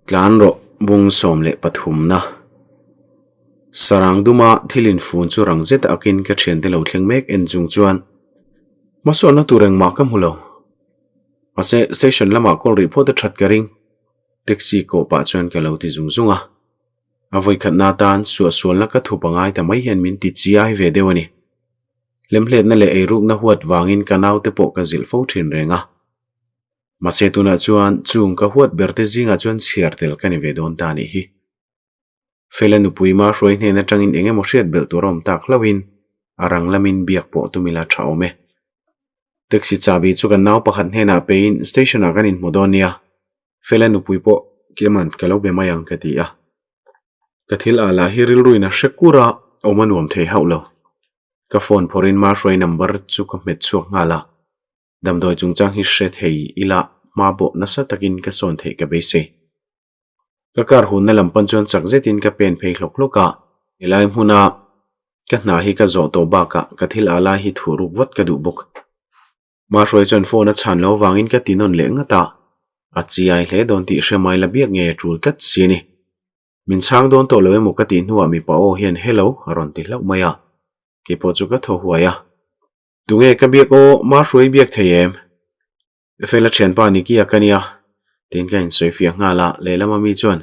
Tlanro bung som le pathum na sarang duma thilin fun chu rangzet akin ka thian te lo thleng mek en chung chuan maso na tureng ma ka mulo ase station lama call report that karing taxi ko pa chuan ka lo ti zungzunga avoi khatna tan sual la ka thupangai ta mai hian min ti chi ai ve dewani lemhlet na le ei ruk na huat wangin kanaw te po ka zil fo thin renga masetuna chuan chung ka huat berte zinga chuan chiartel kani ve don ta ni hi felanu puima roi hne na tangin enge mo hriat bel turom tak hlawin arang lamin biak po tumila thaume taxi chabi chu kan naw pakhat hne na pein station a kanin modonia felanu puipo keman kalo be mayang katia kathil ala hiril ruina shekura omanuam thei haulo ka phone phorin ma roi number chu ka met chuak ngala damdoi chungchang hi hre thei ila ma bo nasa takin ka son thei ka be se ka kar hun na lampan chuan chakzetin ka pen phei hlokloka ilai hmuna ka hna hi ka zo to ba ka kathil ala hi thuruk wat ka du bok ma roi chuan phone a chan lo wangin ka tinon le ngata a chiai hle don ti hремai la biak nge tul tat sini min chang don to lo emo ka ti hnuwa mi pa o hian hello aron ti hlau maya ke po chu ka tho huaya tunge ka biak o ma roi biak theyem fela chen pa ni ki akania tin ka in soifia ngala lelama mi chuan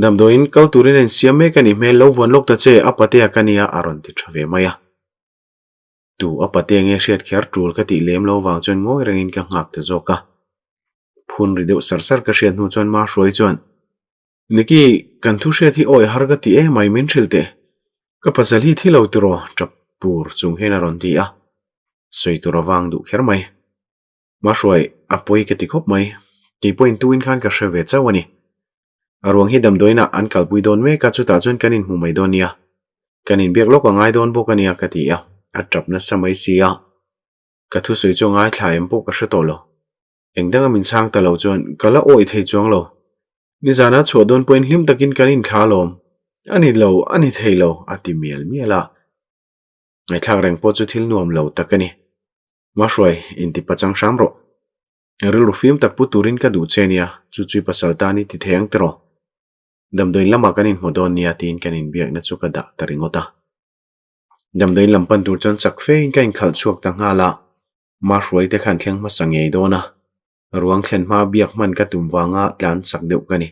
damdoin kal turin en siam me kani me lo von lok ta che apate akania aron ti thave maya tu apate nge hriat kher tul ka ti lem lo wang chuan ngoi rengin ka ngak te zoka phun ri deuh sarsar ka hriat nu chuan ma roi chuan niki kan thu hriat hi oi har ga ti e mai min thrilte ka pasal hi thilo tiro tap pur chung hen aron ti a soi tura wang du kher mai ma roi apoi ke ti khop mai ki point tuin khan ka hre ve chawani arwang hi damdoina an kalpui don me ka chu ta chuan kanin hu mai donia kanin biak lok angai don bo kania ka ti a atrap na samai sia ka thu soi chongai thlaim po ka hretolo engdanga min sang ta lo chuan kala oi thei chong lo ni zana chho don point hlim takin kanin thalom ani thei lo ati mial miala ngai thak reng po chu thil nuam lo takani ma roi in ti pachang samro ril rufim tak pu turin ka du chenia chu chui pasal tani ti theng tero damdoin lama kanin modonia tin kanin biak na chu ka da taringota damdoin lampan tur chon chak fe in kain khal chuak ta ngala ma roi te khan thleng ma sangei dona ruang thlen ma biak man ka tumwanga tlan sak deuh kani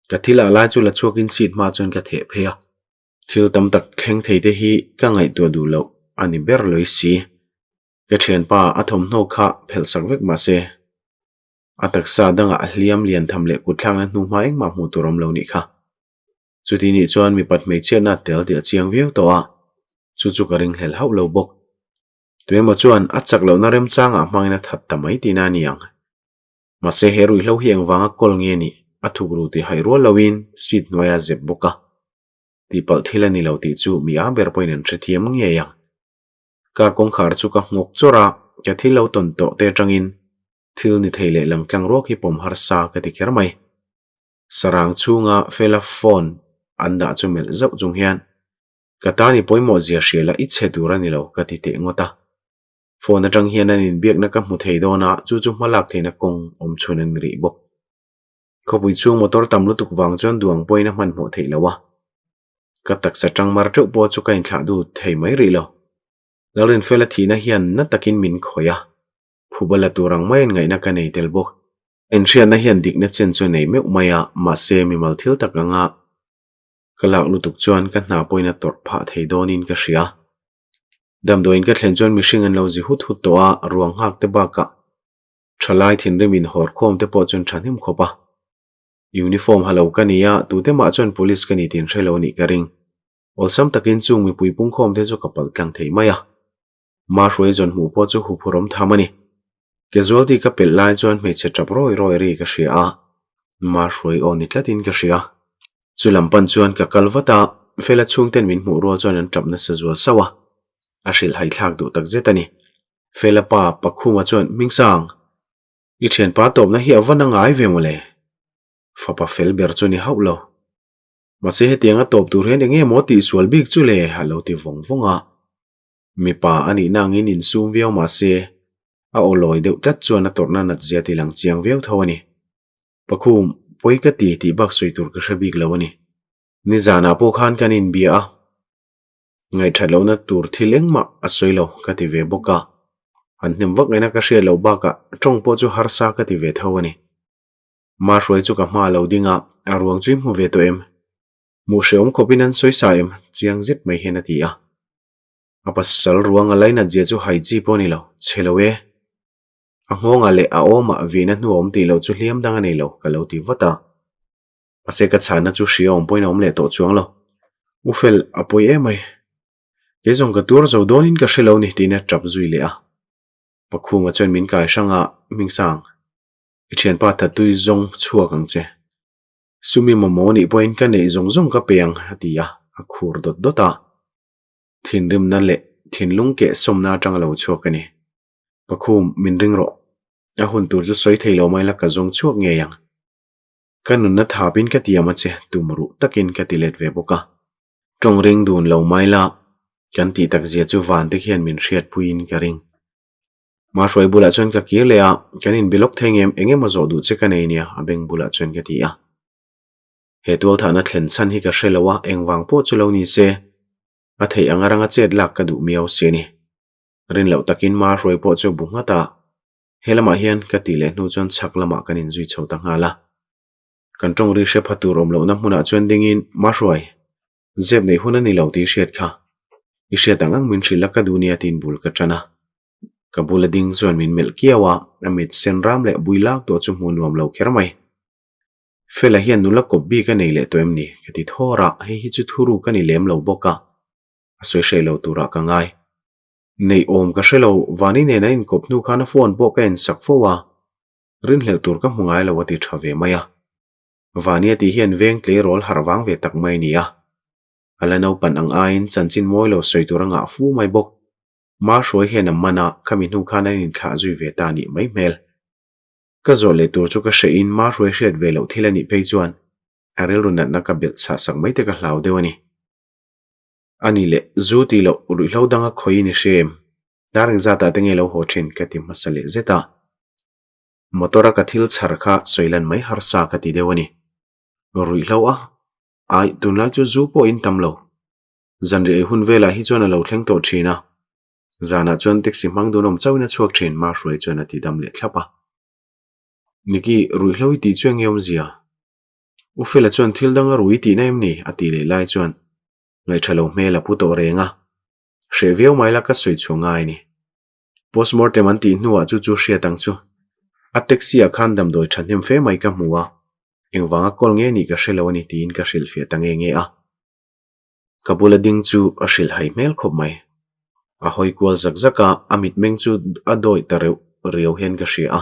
kathila la chu la chuakin sit ma chon ka the phea thil tam tak thleng thei te hi ka ngai tu du lo ani ber loi si ka thian pa athom no kha phel sak vek ma se atak sa danga hliam lian tham le ku thlang na nu ma eng ma mu turom lo ni kha chuti ni chuan mi pat mei chena tel dia chiang veu to a chu ka ring hel hau lo bok tuemo chuan achak lo na rem changa mangina that tamai tina niang ma se herui lo hiang wanga kol nge ni athugru ti hairo lawin sit noya zep boka ti pal thilani lo ti chu mi a ber point en thethiam nge yang kar kong khar chu ka ngok chora ka thilo ton to te tangin thil ni theile lang tlang ro ki pom har sa ka ti khermai sarang chunga fela phone anda chu mel zau chung hian katani poimo zia shela i che durani lo ka ti te ngota phone atang hian an in biak na ka mu thei dona chu malak theina kong om chunen ri bok khopui chung motor tamlu tuk wang chon duang poina man mo thei lawa ka tak sa tang mar tu po chu ka in thla du thei mai ri lo lalin fela thina hian na takin min khoya phubala turang main ngai na ka nei tel bok en hrian na hian dik na chen chu nei me maya ma se mi mal thil takanga kalak lutuk chuan ka hna poina tor pha thei donin ka hria damdoin ka thlen chuan mihring an lo zi hut to a ruang hak te ba ka thalai thin remin hor khom te po chuan thanim khopa uniform halo kania tu te ma chuan police kani tin threlo ni ka ring olsam takin chung mi puipung khom te chu kapal tlang thei maya ma roi zon mu po chu hu phurom thamani casualty ka pel lai chuan me che trap roi ri ka hria ma roi oni tlatin ka hria chulampan chuan ka kalwata fela chungten min mu ro chuan an trapna sazual sawa ashil hai thlak du tak zetani fela pa pakhuma chuan mingsang i thian pa top na hi awana ngai ve mole fapa fel ber chuni haulo mase he tianga top tur hen enge mo ti sual bik chu le halo ti vongvonga mi pa ani nangin in sum veo ma se a oloi deuh tat chuan a torna nat zia ti lang chiang veo thawani pakhum poi ka ti bak soi tur ka shabik lawani ni zana po khan kanin bia ngai thalo na tur thileng ma asoi lo ka ti ve boka an hnem vak ena ka hria lo baka tong po chu harsa ka ti ve thawani ma roi chu ka ma lo dinga arwang chui mu ve to em mu sheom kopinan soi sa em chiang zit mai hena ti a apasal ruang alai na je chu hai chi poni lo chelowe angonga le a oma vina nu om ti lo chu hliam dang ani lo ka lo ti vata ase ka chana chu hriom poin om le to chuang lo ufel apoi emai ke zong ka tur zo donin ka hrelo ni tina trap zui le a pakhunga chen min kai sanga mingsang ichian pa ta tui zong chuak ang che sumi momoni point ka nei zong ka peang hatia akhur dot dota thinrim na le thinlung ke somna tang lo chuak ani pakhum min ring ro a hun tur chu soi theilo mai la ka zong chuak nge yang kanun na thapin ka tiama che tumru takin ka tilet ve boka tong ring dun lo mai la kan ti tak zia chu van te hian min hriat puin ka ring ma roi bula chon ka kir le a kanin bilok thengem engem zo du che ka nei nia abeng bula chon ka ti a he tol thana thlen chan hi ka hrelowa engwang po chu lo ni se a thei angaranga chet lak ka du miau se ni rin lo takin ma roi po chu bunga ta helama hian ka ti le nu chon chaklama kanin zui chhota ngala kan tong ri she phatu rom lo na hmuna chon dingin ma roi zeb nei hun ani lo ti hriat kha i hriat angang min hrila ka dunia tin bul ka tana kabula ding zon min mel kiawa amit senram le builak to chu hmu nuam lo khermai fela hian nula kobbi ka nei le to emni kati thora he hi chu thuru ka ni lem lo boka asoi shelo tura ka ngai nei om ka shelo wani ne na in kopnu khana phone bo ka en sak fowa rin hlel tur ka mungai lo wati thave maya wani ati hian veng tle rol harwang ve tak mai nia alano pan ang ain chanchin moi lo soi turanga fu mai bok ma roi hian amana khaminu khana in thla zui ve ta ni mai mel ka zo le tur chu ka she in ma roi hret ve lo thilani pe chuan arel runat na ka bel sa sak mai te ka hlau dewani ani le zu ti lo ru hlo danga khoi ni shem darang zata tenge lo ho thin ka ti masale zeta motora ka thil chhar kha soilan mai har sa ka ti dewani ru hlo a ai tunla chu zu po in tamlo zanre hun vela hi chona lo thleng to thina zana chon taxi mangdunom chawina chuak thin ma roi chona ti dam le thlapa niki rui hloi ti chuang yom zia ufela chon thil danga rui ti na emni ati le lai chon ngai thalo mela pu to renga sheveu mai la ka soi chunga ni postmortem an ti nuwa chu chu hria tang chu a taxi a khan dam doi thanem fe mai ka muwa engwanga kol nge ni ka hrelo ani tin ka hril fe tange nge a kabula ding chu a hril hai mel khop mai a hoi kwal zakzaka amit meng chu a doi tareu riau hian ka hria a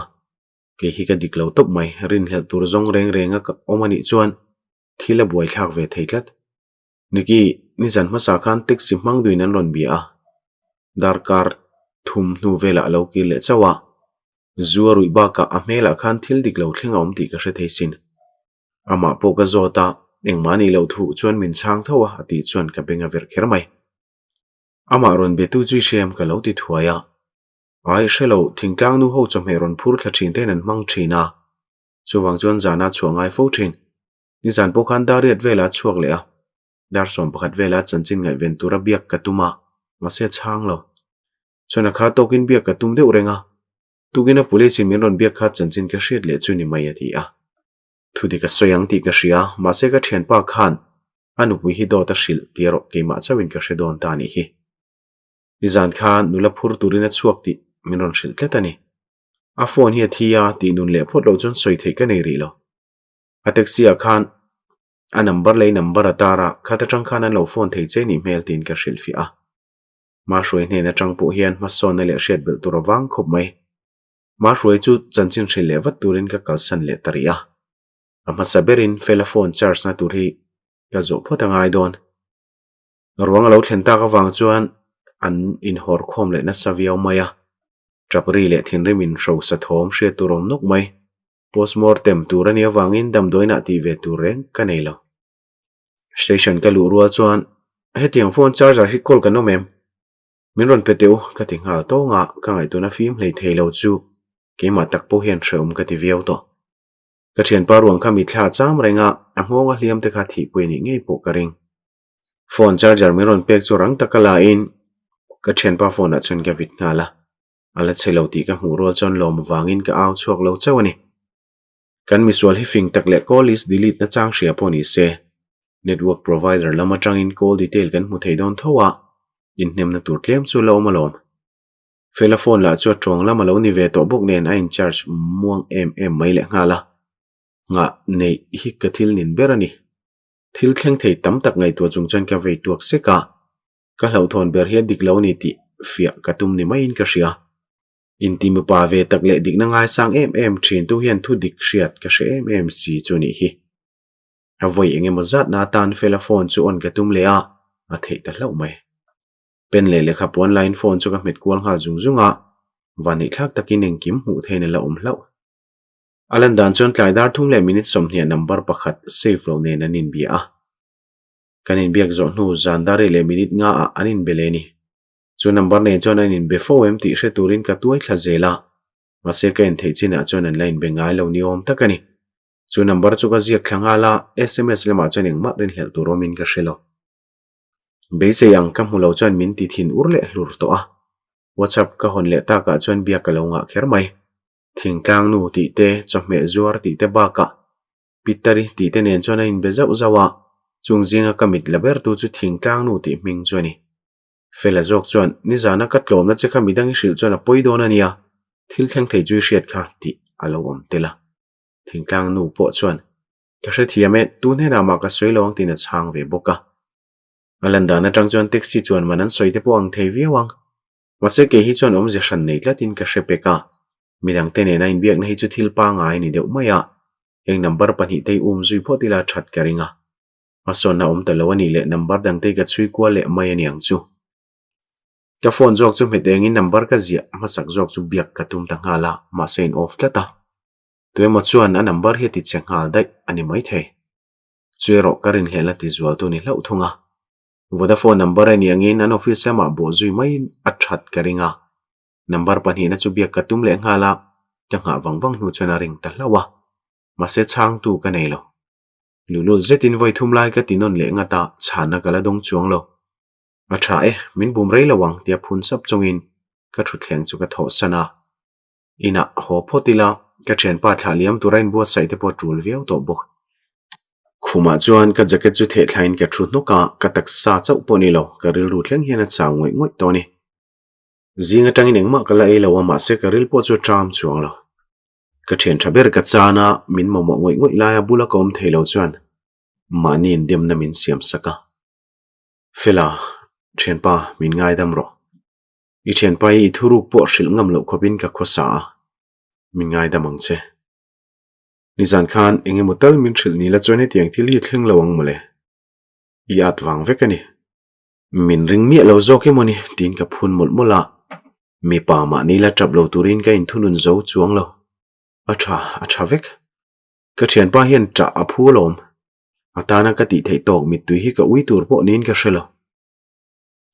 ke hi ka diklo top mai rin hel tur zong reng renga ka omani chuan thila buai thlak ve theitlat niki ni zan ma sa khan taxi mangduin an ron bia darkar thum nu vela lo ki le chawa zuarui ba ka amela khan thil diklo thlenga om ti ka hre theisin ama po ka zota engmani lo thu chuan min chang thawa ati chuan ka benga ver khermai ama ron be tu chui shem ka lo ti thuaya ai shelo thingtang nu ho chome ron phur thlachin ten an mang thina chuwang chuan zana chuangai fo thin ni zan po khan dariat vela chuak le a dar som pakhat vela chanchin ngai ventura biak katuma mase chang lo chona kha tokin biak katum de urenga tugina police min ron biak kha chanchin ka hriat le chu ni mai ati a thudi ka soyang ti ka hria mase ka thian pa khan anu pui hi do ta hril piero keima chawin ka hredon ta ni hi nizan khan nula phur turina chuak ti min ron hril tletani a phone hi thia ti nun le phot lo chon soi thei ka nei ri lo a taxi a khan a number le number atara khata tang khan an lo phone thei che ni mail tin ka hril fi a ma roi ne na tang po hian ma son na le hriat bel tur awang khop mai ma roi chu chanchin hril le wat turin ka kalsan le taria ama saberin telephone charge na tur hi ka zo phota ngai don ruang lo thlen ta ka wang chuan an in hor khom le na saviau maya trapri le thinri min ro sa thom hre turom nok mai postmortem turani awangin dam doina ti ve tureng ka nei lo station ka lu rual chuan hetiang phone charger hi kol ka no mem min ron peteu ka ti ngal to nga ka ngai tuna phim hlei theilo chu ke ma tak po hian hreum ka ti viau to ka thian pa ruang kha mi thla cham renga a hmonga hliam te kha thi pui ni ngei po ka ring phone charger mi ron pek chu rang takala in ka thian pa phone a chun ka vit ngala ala chelo ti ka hmu rol chon lom wangin ka au chuak lo chawani kan mi sual hi fing takle call is delete na chang hria pawni se network provider lama tangin call detail kan hmu thei don thowa in hnem na tur tlem chu lo malom fela phone la chu tong lama lo ni ve to bok nen a in charge muang mai le ngala nga nei hi ka thil nin berani thil thleng thei tam tak ngai tu chung chan ka ve tuak se ka hlau thon ber hi dik lo ni ti fia katum ni mai in ka hria in ti mu pa ve tak le dik na ngai sang thin tu hian thu dik hriat ka hre si chu ni hi a voi enge mo zat na tan fela phone chu on ka tum le a thei ta hlau mai pen le lekha pon line phone chu ka met kwal ha zunga wani thak takin engkim hu thein la hlau alan dan chon tlai dar thum le minute somhnia number pakhat save lo ne nanin bia kanin biak zo nu zandare le minute nga anin beleni chu number ne chon anin before empty hre turin ka tuai thla zela ma se ka en thei china chon an line bengai lo ni om takani chu number chu ka ziak thlanga la sms le ma chon eng ma rin hel turomin ka shelo beise yang kam hulo chon min ti thin urle hlur to whatsapp ka hon le ta ka chon bia ka lo nga kher mai thingtlang nu ti te chome zuar ti te ba ka pitari ti te nen chona in beza uzawa chungzinga kamit laber tu chu thingtlang nu ti ming choni fela jok chon ni zana ka tlom na chekha midang shil chona poidon ania thil thleng thei ju hriat kha ti alawom tela thingtlang nu po chon ka hre thiame tu ne na ma ka soilong tin a chang ve boka alanda na tang chon taxi chon manan soite po ang thei viawang mase ke hi chon om je shan nei tlatin ka hre peka midang te ne na in biak na hi chu thil pa ngai ni deuh maya eng number pani tei zui pho tila that karinga ason na ta lawani le number dang te ka chui kwa le mai aniang chu ka phone jok chu meteng in number ka zia masak jok chu biak ka tum ta ngala ma sein off tlata tuemo chuan a number hi ti chengal dai ani mai the chuero karin hela ti zual tu ni hlau thunga Vodafone number ani angin an office lama bo zui mai a that karinga number pani na chu biak ka tum le ngala changa wangwang nu chona ring ta hlawa ma se chang tu ka nei lo lulu zetin voi thum lai ka tinon le nga ta chana kala dong chuang lo a tha min bum rei lawang tia phun sap chungin ka thu thleng chu ka tho sana ina ho photila ka chen pa thaliam turain bo sai te po tul viau to bok khuma chuan ka jacket chu the thlain ka thu no ka tak sa chau poni lo ka ril ru thleng hian a chaw ngoi ngoi to ni zinga tangin engma kala e lawa ma se ka ril po chu tram chuang lo ka chen thaber ka chana min mo ngoi ngoi la ya bula kom thelo chuan manin dem na min siam saka fela chen pa min ngai dam ro I chen pa I thuruk po shil ngam lo khopin ka khosa min ngai damang che Nizan Khan inge mutal min thil ni la chone tiang thil hi thleng lawang mole I atwang vekani min ring mi lo zo ke moni tin ka phun mol mola mi pa ma ni la trap lo turin ka in thunun zo chuang lo acha vek ka chen pa hian cha a phu lom atana ka ti thei tok mi tui hi ka ui tur po nin ka shelo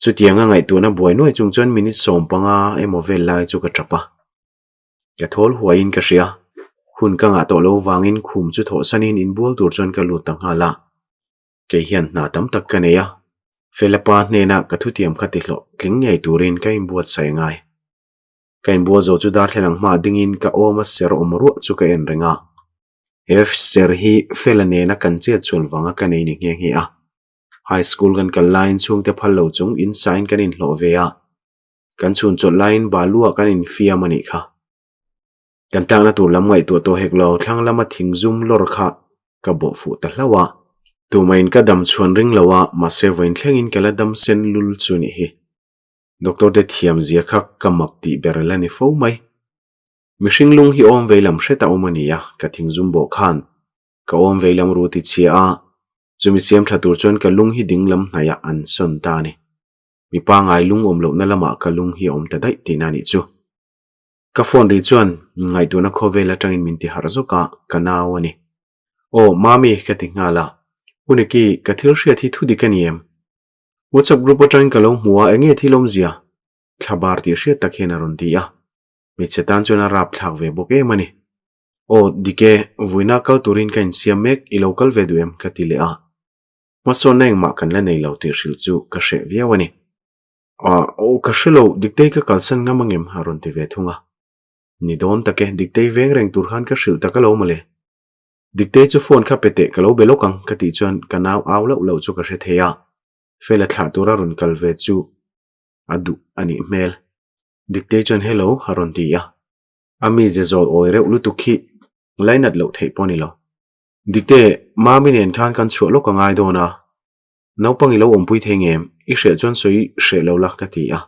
chu tianga ngai tu na boy noi chung chon minute som panga emo vel lai chu ka trapa ka thol huain ka ria hun ka nga to lo wangin khum chu tho sanin in bol tur chon ka lu tang hala ke hian na tam tak ka neya felapa ne na ka thu tiam kha ti hlo tling ngei turin ka in buat sai ngai kain bo zo chu dar thlang ma dingin ka oma ser omru chu ka en renga f ser hi felane na kan che chul wanga ka nei ni nge nge a high school kan ka line chung te phalo chung in sign kan in hlo ve a kan chun chot line balua kan in fia mani kha kan tang na tu lam ngai tu to heklo thlang lama thing zum lor kha ka bo fu ta hlawa tu main ka dam chuan ring lawa ma se voin thleng in kala dam sen lul chu ni hi doctor de thiam zia kha kamak ti berlani fo mai mishing lung hi om veilam hreta omania ka thing zum bo khan ka om veilam ru ti chia chumi siam thatur chon ka lung hi dinglam hnaya an son ta ni mi pa ngai lung om lo na lama ka lung hi om ta dai tinani chu ka phone ri chuan ngai tu na khovela tangin min ti har zo ka kanawani o mami ka ti ngala uniki ka thil hria thi thu dikaniem WhatsApp group atang ka lo hmuwa enge thilom zia thabar ti hria takhen aron dia mi chetan chona rap thak ve boke mani O dike vuina kal turin kain siamek I local veduem katile a. Maso neng ma kan la nei lo ti hril chu ka hre viawani. O ka hrilo diktei ka kalsan nga mangem haron ti ve thunga. Ni don take diktei veng reng turhan ka hril taka lo male. Diktei chu phone kha pete ka lo belokang ka ti chuan kanaw aw lo chu ka hre theya. Fela thla tura run kal ve chu adu ani mel. Diktei chuan hello haron ti ya. Ami je zol oire ulutukhi lainat lo thei poni lo. Dikte maminen khan kan chuo lo ka ngai do na. Naupang ilo ompui thengem I hre chuan soi hre lo lak ka ti a.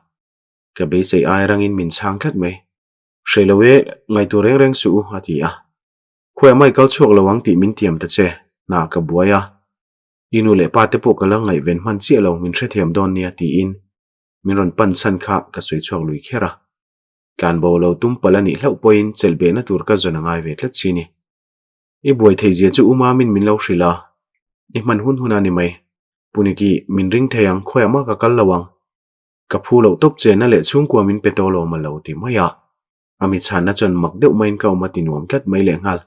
Ka be sei ai rangin min chang khat mai. Hre lo we ngai tu reng reng su a ti a. Khoi mai kal chuak lawang ti min tiam ta che na ka buaya. Inu le pa te po ka la ngai ven man chi lo min hre thiam don nia ti in. Min ron pan san kha ka soi chuak lui khera. Tlan bo lo tum palani hlau poin chelbe na tur ka zona ngai ve tlat chini. I buai thei zia chu uma min lo hrila. I man hun hunani mai. Puniki min ring theyang khoi ama ka kal lawang. Ka phu lo top che na le chung kwa min petolo ma lo ti maya. Ami chan na chon mak deuh main ka uma tinuam tlat mai le ngal.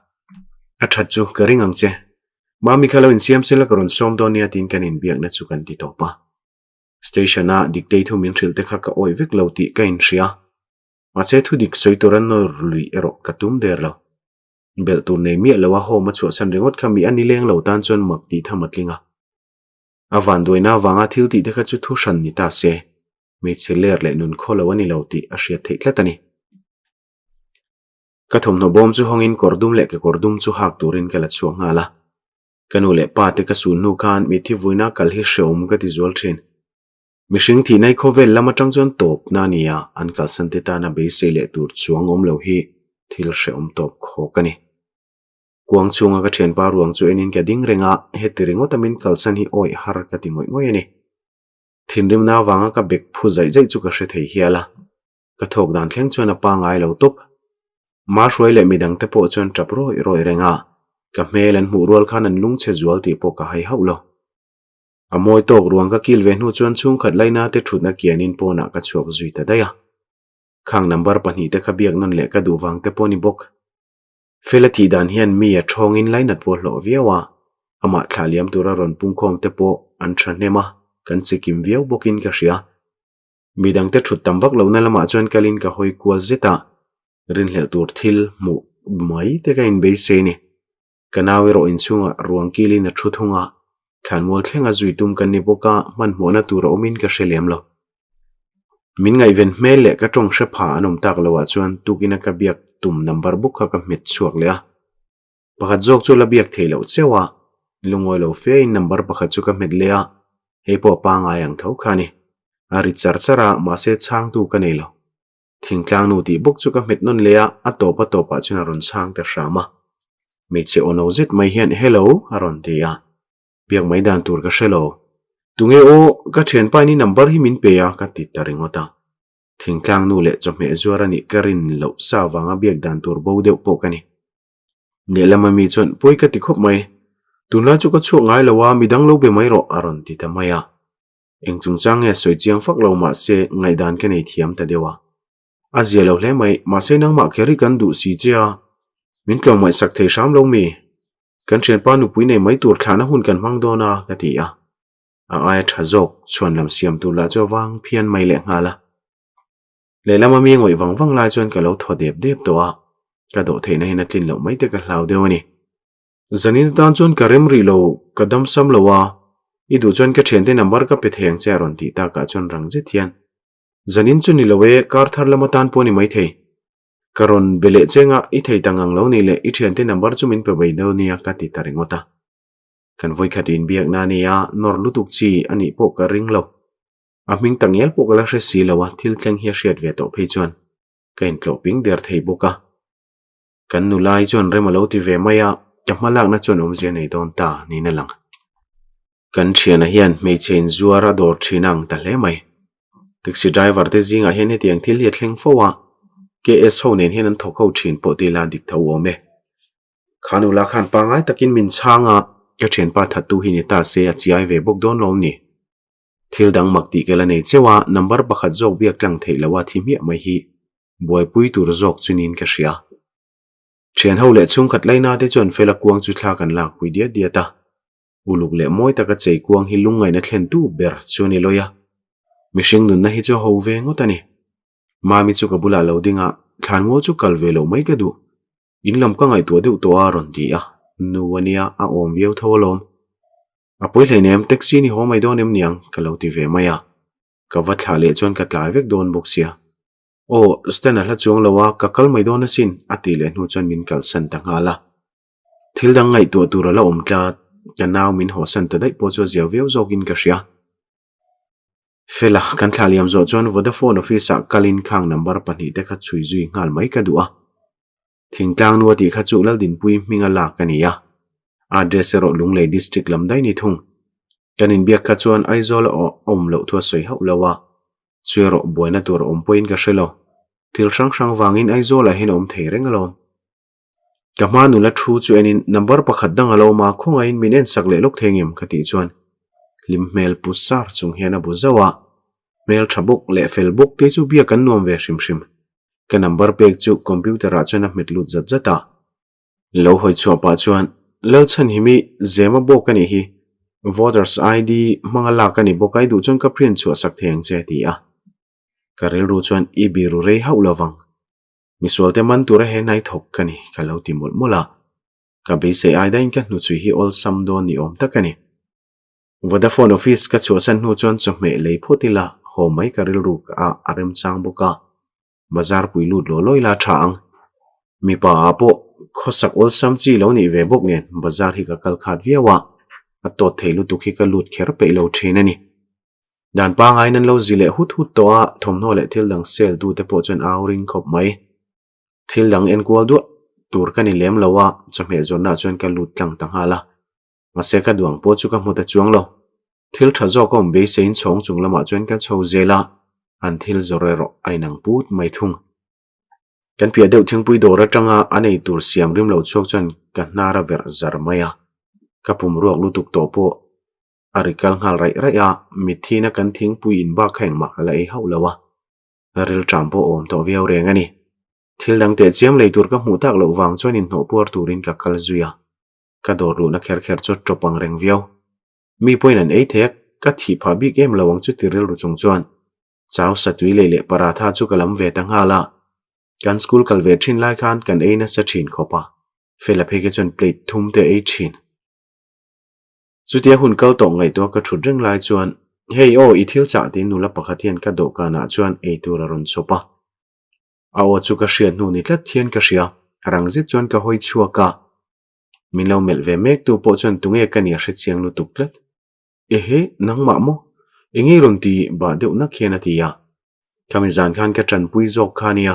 A that chu ka ring ang che. Mami khalo in siam sela karon som don nia tin kan in biak na chu kan ti to pa. Station na diktei thu min thil te kha ka oi vek lo ti ka in ria. Ma che thu dik soi toran no rului ero katum der lo. Bel tur nei mi lawa ho ma chu san ringot kha mi ani leng lo tan chon mak ti thamatlinga. Avan doina wanga thil ti dekha chu thu shan ni ta se. Me cheler le nun kholo ani lo ti a hria thei tlatani. Ka thom no bom chu hongin kordum le ke kordum chu hak turin kala chuang ngala. Kanu le pa te ka sun nu khan mi thi vuina kal hi shom ka ti zol thin. Mi hring thi nai khovel lama tang chon top na nia an kal san te ta na be se le tur chuang om lo hi thil hre om top kho kani. Kuang chunga ka then pa ruang chu enin ka ding renga he tiringo tamin kalsan hi oi har ka ti ngoi ngoi ani. Thindim na wanga ka bek phu zai zai chu ka hre thei hiala. Ka thok dan thleng chuan a pa ngai lo top. Ma hroi le midang te po chuan trap roi renga. Ka hmelan mu rual khan an lung che zual ti po ka hai haulo. A moi tok ruang ka kil ve nu chuan chung khat laina te thut na kianin po na ka chuak zui ta daya. Khang number pani te kha biak non le ka du wang te po ni bok. Fela ti dan hian mi a thong in lainat po lo viawa. Ama thaliam tura ron pungkhom te po an thanema kan chikim viau bokin ka hria. Midang te thut tamwak lo na lama chuan kalin ka hoi kual zeta. Rin hlel tur thil mu mai te ka in be se ni. Kanawi ro in chunga ruang kili na thuthunga. Than mol thlenga zui tum kan ni boka man mo na tura omin ka hrelem lo. Min ngai ven hmel le ka tong hre pha anom tak lawa chuan tukina ka biak tum number book ka mit chuak le a. Pakhat jok chu la biak thei lo chewa. Lungoi lo fe in number pakhat chu ka mit le a. Hei po pa nga yang thau khani. A ri char chara ma se chang tu ka nei lo. Thingtlang nu ti book chu ka mit non le a topa chun a ron chang te hrama. Me che ono zit mai hian hello aron ti a. Biak mai dan tur ka hrelo. Tunge o ka then pa ni number hi min pe a ka ti ta ringota. Thingtlang nu le chome zuara ni karin lo sa wanga biak dan tur bo deuh po kani. Ne lama mi chon poi ka ti khop mai. Tunla chu ka chu ngai lawa midang lo be mai ro aron ti ta maya. Engchung chang e soi chiang fak lo ma se ngai dan ka nei thiam ta dewa. Azia lo hle mai ma se nang ma kheri kan du si chia. Min klong mai sak thei sham lo mi. Kan chen pa nu pui nei mai tur thana hun kan mang do na ka ti a. A ai thazok chuan lam siam tu la cho wang phian mai le ngala. Le lama mi ngoi wang lai chuan ka lo tho dep to a. Ka do thei na hin atlin lo mai te ka hlau deu ani. Zanin tan chuan ka rem ri lo ka dam sam lo wa. I du chuan ka then te number ka pe theng che ron ti ta ka chuan rang je thian. Zanin chu ni lo we kar thar lama tan po ni mai thei. Karon bele chenga I thei tangang lo ni le I then te number chu min pe bai do nia ka ti ta ringota. Kan voi khatin biak na nia nor lutuk chi ani po ka ring lo. A ming tangial po ka la hre si lo wa thil thleng hi hriat ve to phei chuan. Ka in tlo ping der thei boka. Kan nu lai chuan remalo ti ve maya kamhalak na chuan omzia nei don ta ni na lang. Kan thiana hian mei chen zuara dor thinang ta hle mai. Taxi driver te zinga hian he tiang thil hi thleng fowa. KS ho nen hian an thokho thin po ti la dik tho ome. Khanu la khan pa ngai takin min changa ka then pa thatu hi ni ta se a chiai ve bok don lo ni. Thil dang makti kela nei chewa number pakhat jok biak tlang thei lawa thi mi mai hi. Boy pui tur jok chunin ka hria. Chen ho le chung khat laina te chon fela kuang chu thla kan lak pui dia ta uluk le moi taka chei kuang hi lungai na thlen tu ber chuni loya mishing nun na hi chu ho ve ngotani mami chu kabula loadinga thlan mo chu kalve lo mai ka du inlam ka ngai tu deuh to a ron ti a nuwania a om viau tholom apoi hleinem taxi ni homai donem niang kaloti ve maya kawa thale chon ka tlai vek don boxia o stana la chung lawa kakal mai don sin ati le nu chon min kal san ta ngala thildang ngai tu tur la om tla kanaw min ho san ta dai po cho zia veu zogin ka sia fela kan thaliam zo chon Vodafone office a kalin khang number pani te kha chui zui ngal mai ka duwa thingtang nu ti kha chu lal din pui minga la kania address ro lunglei district lamdai ni thung kanin biak kha chuan aizol o om lo thua soi hau lawa chuero boina tur om point ka shelo thil sang sang wangin aizol a hin om thei reng alom kamanu la thu chu enin number pakhat dang alo ma khonga in minen sakle lok thengem khati chuan limmel pusar chung hiana buzawa mail thabuk le facebook te chu bia kan nom ve shim ka number page chu computer a chana mitlut zata lo hoi chu pa chuan lel chan himi zema bo kani hi voters id mangala kani bokai du chon ka print chu sak theng che ti a karel ru chuan I biru rei hau lawang misual te man tura he nai thok kani kalau ti mol mola ka be se ai dain ka nu chui hi all sam don ni om takani Vodafone office ka chu san nu chon chome lei photila ho mai karil ru a arem chang boka bazar pui lut lo loila thang mi pa apo khosak all sam chi lo ni ve bok nen bazar hi ka kal khat viawa ato theilu tu khi ka lut kher pe lo thinani dan pa ngai nan lo zile hut to a thomno le thil dang sel du te po chon auring khop mai thil dang en kwal du tur kani lem lawa chome zona chon ka lut tlang tang hala mase ka duang po chu ka muta chuang lo thil thazo kom be sein chong chung lama chon ka chho zela an thil zorero ainang put mai thung kan pia deuh thingpui dora tanga anei tur siam rim lo chok chon ka nara ver zar maya kapum ruak lutuk to po arikal ngal rai a mithina kan thingpui in ba kheng ma kala ei haulawa ril trampo om to viau rengani thil dang te chiam leitur ka hmu tak lo wang chon in no por turin ka kal zuya ka dor lu na kher cho tropang reng viau mi point an ei thek ka thi pha big em lawang chu tiril ru chung chuan chaw satui lele paratha chu kalam ve tang hala kan school kal ve thin lai khan kan eina sa thin khopa fela phege chon plate thum te ei thin chutia hun kal to ngai to ka thut reng lai chuan hei o I thil cha tin nula pakhathian ka do kana chuan ei tura ron chopa aw chu ka hriat nu ni tlat thian ka hria rangzit chuan ka hoi chua ka minlo mel ve mek tu po chon tunge kania hre chiang lu tuklat ehe nangma mo engi ron ti ba deuh na khiana tia kamizan khan ka tran pui jok khania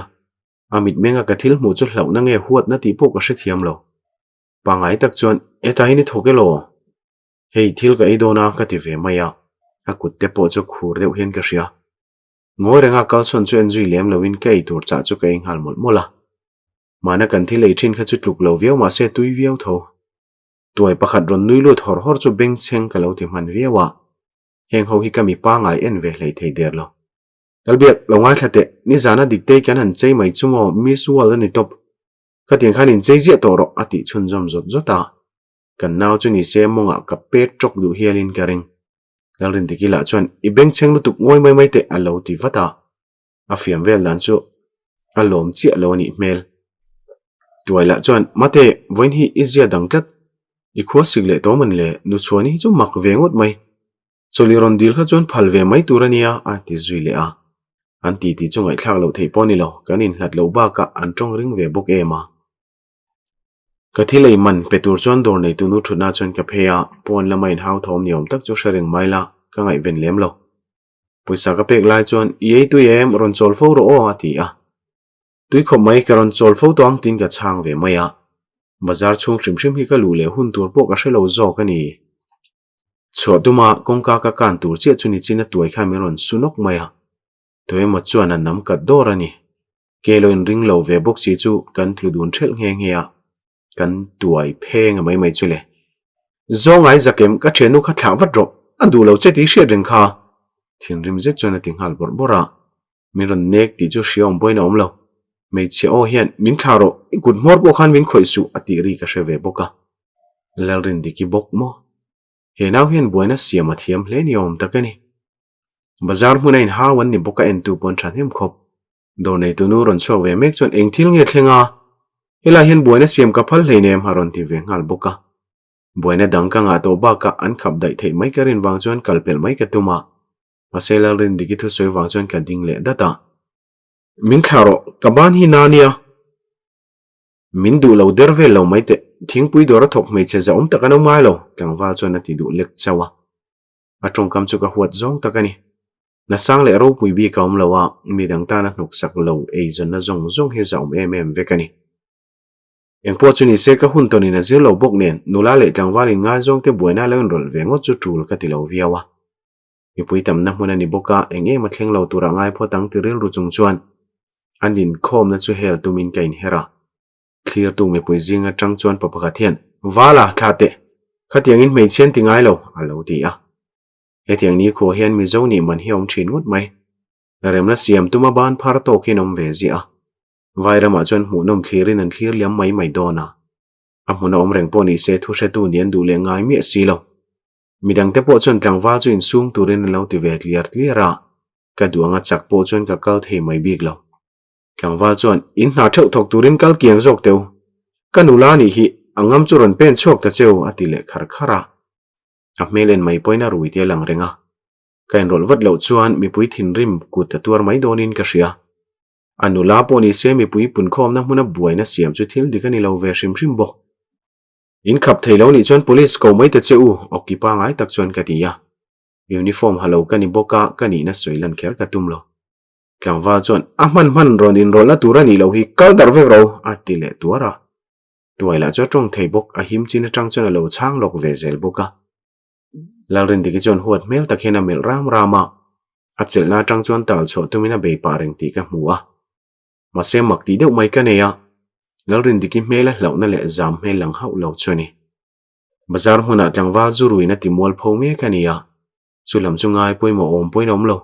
amit menga ka thil mu chu hlau na nge huat na ti po ka hre thiam lo pangai tak chuan etai ni thokelo hei thil ka idona ka ti ve maya akut te po chu khur deuh hian ka hria ngoi renga kalson chu enjui lem lovin kai tur cha chu ka inghal mol mola mana kan thil ei thin kha chu tluk lo viau ma se tui viau tho tuai pakhat ron nui lu thor hor chu beng cheng ka lo ti man viawa heng ho hi ka mi pa ngai en ve hlei thei der lo albiak lo ngai thate ni zana dikte kan han chei mai chumo mi sual ani top ka tiang khan in chei zia to ro ati chun jom zot zota kan naw chu ni se monga ka pe trok du hialin ka ring lalrin tikila chuan I beng cheng lu tuk ngoi mai te alo ti vata a fiam vel dan chu alom chi alo ni mel tuaila chuan mate voin hi izia dangtat I khwa sigle to man le nu chuani chu mak vengot mai choliron dil kha chuan phalve mai turania a ti zuile a an ti chungai thlak lo thei poni lo kanin hlat lo ba ka an tong ring ve bok ema kathilei man petur chon dor nei tu nu thuna chon ka pheya pon lamain hau thom niom tak chu sharing maila ka ngai ven lem lo poisa ka pek lai chon ei tu em ron chol fo ro o ati a tui khom mai ka ron chol fo tong tin ka chang ve maya bazar chung shim hi ka lu le hun tur po ka shelo zo ka ni choduma kongka ka kan tur che chuni china tuai kha mi ron sunok maya toy ma chuan an nam ka dor ani kelo in ring lo ve box si chu kan thludun thel nge nge a kan tuai pheng mai mai chule zongai zakem ka thenu kha thla wat ro andu lo che ti hria reng kha thin rim je chona ting hal bor bora mi ron nek ti chu hriom boina om lo mấy chiếc ô hiện min kharo ikut mor bo khan min khoi su atiri ka sheve boka lalrin diki bok mo he naw hian buaina siam athiam hle ni om takani bazar hunain hawan ni boka en tu pon than hem khop do nei tu nu ron so ve mek chon eng thil nge thlenga ila hian buaina siam ka phal hleinem haron ti ve ngal boka buaina dangka nga to ba ka an khap dai thei mai ka rin wang chon kalpel mai ka tuma masela rin diki thu soi wang chon ka ding le data min kharo kaban hi nania min du lo derve lo mai te thing pui dora thok mai che zaum takano mai lo tlangwal chon ati du lek chawa atong kam chu ka huat zong takani na sang le ro pui bi kaum lawa midang ta na nuk sak lo e zon na zong zong he zaum em vekani eng po chuni se ka hun toni na zelo bok nen nula le tlangwal in nga zong te buena leon rol vengo chu tul ka ti lo viawa mi pui tam na huna ni boka eng e ma thleng lo tura ngai pho tang ti ril ru chung chuan anin khom na chu hel tumin kain hera clear tu mi pui zinga tang chuan pa pakha thian wala thate khatiang in mei chen tingai lo alo ti a hetiang ni kho hian mi zo ni man hiom thin ngut mai rem na siam tuma ban phar to khinom ve zia vairama chuan mu nom thlirin an thlir liam mai mai dona a hmuna om reng po ni se thu she tu nian du le ngai mi silo midang te po chuan tlangwa chu in sung turin lo ti ve clear ka duanga chak po chuan ka kal thei mai bik lo tlangwa chuan in na thau thok turin kal kiang jok teu kanula ni hi angam chu ron pen chok ta cheu atile khar khara a melen mai poina rui te lang renga kain rol vat lo chuan mi pui thin rim kut ta tur mai donin ka ria anula po ni se mi pui pun khom na hmuna buaina siam chu thil dikani lo ve rim bo in khap thei lo ni chuan police ko mai ta cheu okipa ngai tak chuan ka tia uniform halo kani boka kani na soilan kher ka tumlo tlangwa chuan ahman man ronin rola turani lo hi kal dar vek ro atile tuara tuaila cho tong thei bok a him chin atang chona lo chang lok ve zel boka lalrin diki chon huat mel takhena mel rama achel na tang chon tal cho tumina be pareng ti ka hmuwa mase makti deuh mai ka neya lalrin diki mela hlauna le zam mel lang hau lo choni bazar huna tlangwa zuruina timol pho me ka neya chulam chungai poimo om poinom lo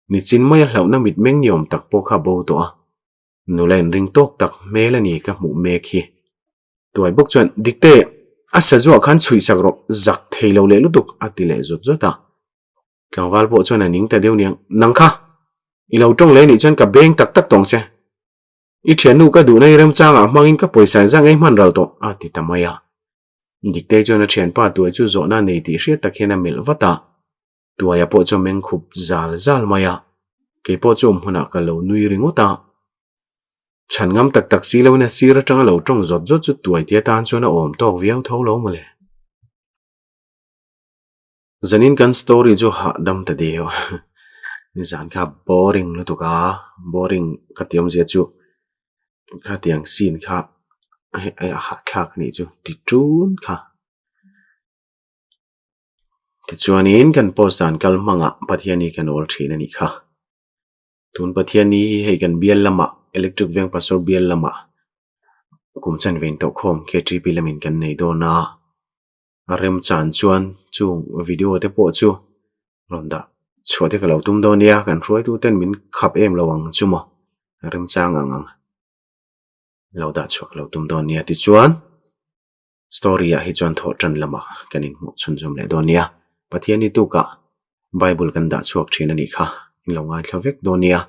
ni chin mai hlauna mit meng niom tak po kha bo to a nulen ring tok tak mela ni ka hmu me khi tuai bok chuan dikte asa zo khan chui sakro zak theilo le lutuk atile zot zota tlangwal po chuan aning ta deu niang nangkha ilo tong le ni chuan ka beng tak tak tong se I thianu ka du nei rem changa mangin ka poisa zang ei man ral to ati tamaya dikte chuan a thian pa tu chu zo na nei ti hriat takhena mel wata tuaya po chu meng khup zal maya ke po chu hmuna ka lo nui ringota channgam tak tak si lo na sira tanga lo tong zot chu tuai tia tan chuan a om tok viau tho lo male zanin kan story chu ha dam ta deo ni zan kha boring lu tu ka boring ka tiam zia chu kha tiang sin kha ai ha khak ni chu ti tun kha ti chuanin kan postan kal manga pathiani kan ol thina ni kha tun pathiani hei kan bial lama electric veng pasor bial lama kumchan vein to khom KTP lamin kan nei do na rem chan chuan chung video te po chu ronda chhote ka lo tum do nia kan roi tu ten min khap em lawang chuma rem chang angang lo da chok lo tum do nia ti chuan story a hi chuan tho tran lama kanin mu chun zum le do nia pathiani tu ka bible kan da chuak thina ni kha in lo ngai thlavek do nia